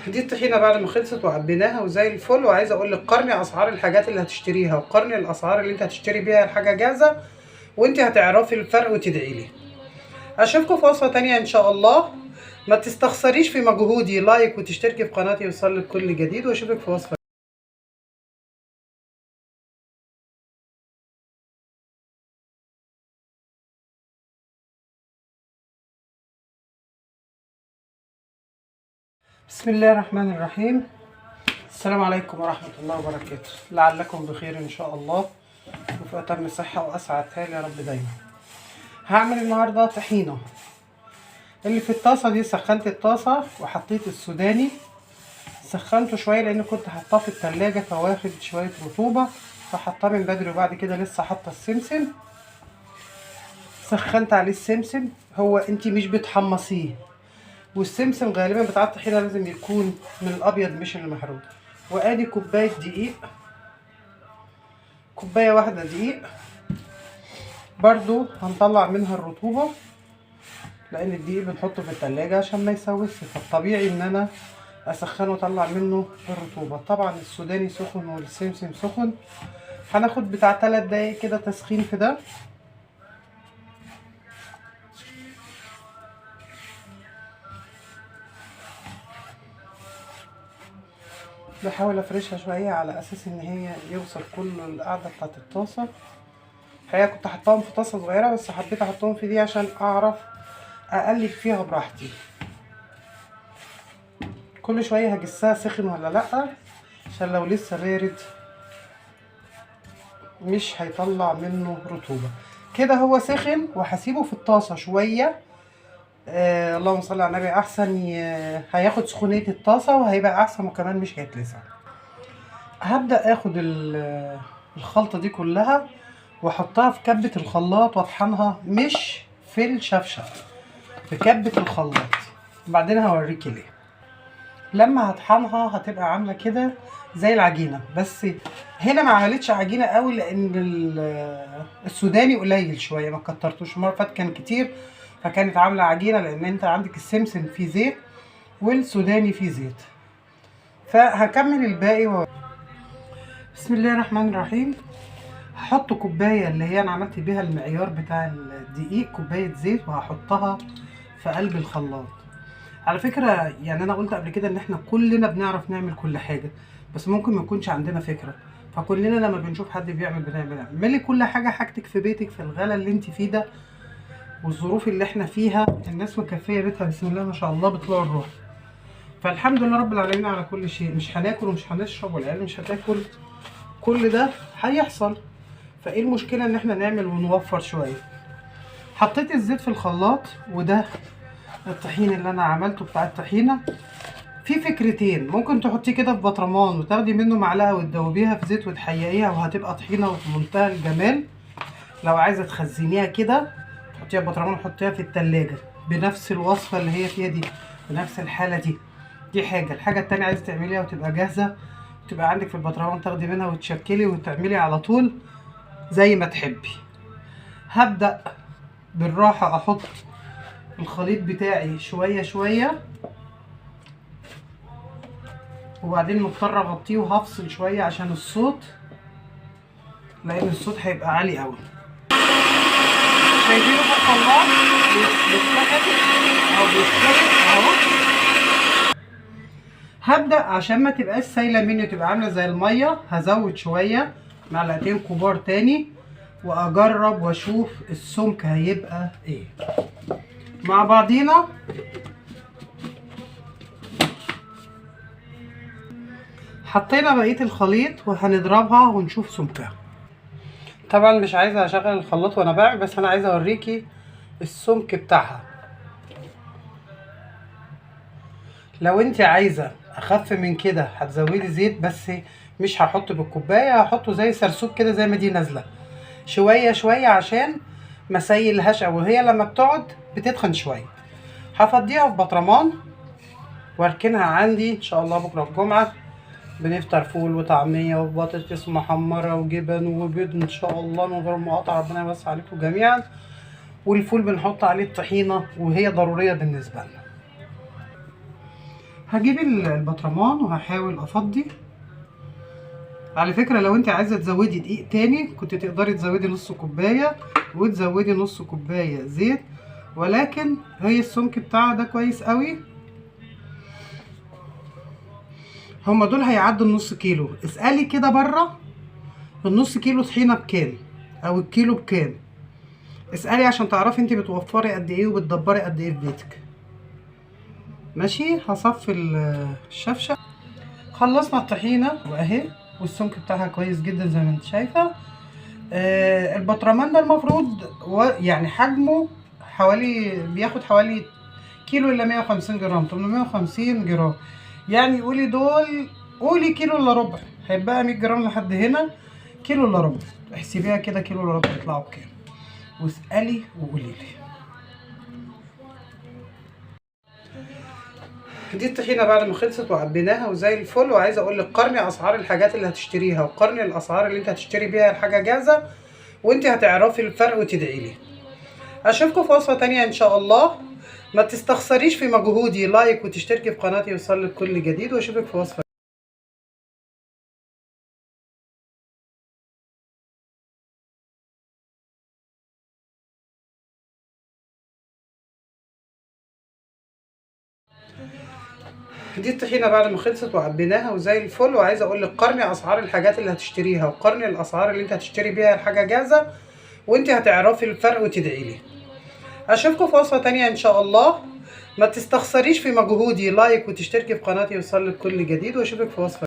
دي الطحينه بعد ما خلصت وعبيناها وزي الفل. وعايزه اقول لك قارني اسعار الحاجات اللي هتشتريها وقارني الاسعار اللي انت هتشتري بيها الحاجه جاهزه، وانت هتعرفي الفرق وتدعي لي. اشوفكم في وصفه تانية ان شاء الله. ما تستخسريش في مجهودي، لايك وتشتركي في قناتي يوصلك كل جديد، واشوفك في وصفه. بسم الله الرحمن الرحيم. السلام عليكم ورحمة الله وبركاته. لعلكم بخير إن شاء الله وفي أتم صحة وأسعد حال يا رب دايما. هعمل النهاردة طحينة. اللي في الطاسة دي سخنت الطاسة وحطيت السوداني، سخنته شوية لأن كنت حطاه في التلاجة فواخد شوية رطوبة، فحطاه من بدري. وبعد كده لسه حاطة السمسم، سخنت عليه السمسم. هو انتي مش بتحمصيه، والسمسم غالبا بتاع الطحينة لازم يكون من الأبيض مش المحروق. وادي كوباية دقيق، كوباية واحدة دقيق. برضو هنطلع منها الرطوبة لان الدقيق بنحطه في التلاجة عشان ما يسوسش، فالطبيعي ان انا اسخنه واطلع منه الرطوبة. طبعا السوداني سخن والسمسم سخن. هناخد بتاع 3 دقايق كده تسخين في ده. بحاول افرشها شوية على اساس ان هي يوصل كل القاعدة بتاعت الطاسة. الحقيقة كنت حطاهم في طاسة صغيرة بس حبيت احطهم في دي عشان اعرف اقلب فيها براحتي. كل شوية هجسها سخن ولا لأ، عشان لو لسه بارد مش هيطلع منه رطوبة. كده هو سخن وهسيبه في الطاسة شوية. اللهم صل على النبي. احسن هياخد سخونية الطاسة وهيبقى احسن، وكمان مش هيتلسع. هبدأ اخد الخلطة دي كلها واحطها في كبة الخلاط واطحنها، مش في الشفشة، في كبة الخلاط. وبعدين هوريكي ليه. لما هطحنها هتبقى عامله كده زي العجينه، بس هنا ما عملتش عجينه قوي لان السوداني قليل شويه، ما كترتوش. المره اللي فاتت كان كتير فكانت عامله عجينه، لان انت عندك السمسم فيه زيت والسوداني فيه زيت. فهكمل الباقي بسم الله الرحمن الرحيم. هحط كوبايه اللي هي انا عملت بيها المعيار بتاع الدقيق، كوبايه زيت، وهحطها في قلب الخلاط. على فكرة يعني انا قلت قبل كده ان احنا كلنا بنعرف نعمل كل حاجة، بس ممكن ما يكونش عندنا فكرة. فكلنا لما بنشوف حد بنعمل اعملي كل حاجة، حاجتك في بيتك في الغلا اللي انت فيه ده والظروف اللي احنا فيها. الناس مكفية بيتها بسم الله ما شاء الله بطلوع الروح. فالحمد لله رب العالمين على كل شيء. مش هناكل ومش هنشرب والعيال مش هتاكل، كل ده هيحصل. فايه المشكلة ان احنا نعمل ونوفر شوية. حطيت الزيت في الخلاط، وده الطحين اللي انا عملته بتاع الطحينة. في فكرتين، ممكن تحطيه كده في بطرمان وتاخدي منه معلقه وتدوبيها في زيت وتحيقيها وهتبقى طحينه في منتهى الجمال. لو عايزه تخزنيها كده تحطيها في بطرمان وتحطيها في التلاجة بنفس الوصفه اللي هي فيها دي، بنفس الحاله دي. دي حاجه. الحاجه التانية عايزه تعمليها وتبقى جاهزه، تبقى عندك في البطرمان، تاخدي منها وتشكلي وتعملي على طول زي ما تحبي. هبدأ بالراحه احط الخليط بتاعي شويه شويه، وبعدين مضطره اغطيه وهفصل شويه عشان الصوت، لان الصوت هيبقى عالي قوي. شايفينه في الخلاط بيتسحب او بيتسحب اهو. هبدا عشان ما تبقاش سايله مني تبقى عامله زي الميه، هزود شويه معلقتين كبار تاني واجرب واشوف السمك هيبقى ايه مع بعضينا. حطينا بقيه الخليط وهنضربها ونشوف سمكها. طبعا مش عايزه اشغل الخلاط وانا بعمل، بس انا عايزه اوريكي السمك بتاعها. لو انت عايزه اخف من كده هتزودي زيت، بس مش هحط بالكوبايه، هحطه زي سرسوب كده زي ما دي نازله شويه شويه عشان ما سيلهاش، او هي لما بتقعد بتتخن شويه. هفضيها في بطرمان واركنها عندي ان شاء الله. بكره الجمعه بنفطر فول وطعميه وبطاطس محمره وجبن وبيض ان شاء الله من غير مقاطعه. ربنا يوسع عليكم جميعا. والفول بنحط عليه الطحينه وهي ضروريه بالنسبه لنا. هجيب البطرمان وهحاول افضي. على فكرة لو انت عايزة تزودي دقيق تاني كنت تقدري تزودي نص كوباية وتزودي نص كوباية زيت، ولكن هي السمك بتاعها ده كويس قوي. هما دول هيعدوا النص كيلو. اسألي كده بره النص كيلو طحينة بكام او الكيلو بكام. اسألي عشان تعرفي انت بتوفري قد ايه وبتدبري قد ايه في بيتك. ماشي. هصفي الشفشة. خلصنا الطحينة واهي، والسمك بتاعها كويس جدا زي ما انت شايفة. البطرمان ده المفروض يعني حجمه بياخد حوالي كيلو الا 150 جرام، 850 جرام. يعني قولي كيلو الا ربع، هيبقى 100 جرام لحد هنا، كيلو الا ربع. احسبيها كده كيلو الا ربع يطلعوا بكام، واسألي وقولي لي. دي الطحينه بعد ما خلصت وعبيناها وزي الفل. وعايزه اقول لك قارني اسعار الحاجات اللي هتشتريها وقارني الاسعار اللي انت هتشتري بيها الحاجه جاهزه، وانت هتعرفي الفرق وتدعي لي. اشوفكم في وصفه تانية ان شاء الله. ما تستخسريش في مجهودي، لايك وتشتركي في قناتي يوصلك كل جديد، واشوفك في وصفه دي الطحينه بعد ما خلصت وعبيناها وزي الفل. وعايزه اقول لك قارني اسعار الحاجات اللي هتشتريها وقارني الاسعار اللي انت هتشتري بيها الحاجه جاهزه، وانت هتعرفي الفرق وتدعي لي. اشوفكم في وصفه تانية ان شاء الله. ما تستخسريش في مجهودي، لايك وتشتركي في قناتي يوصلك كل جديد، واشوفك في وصفه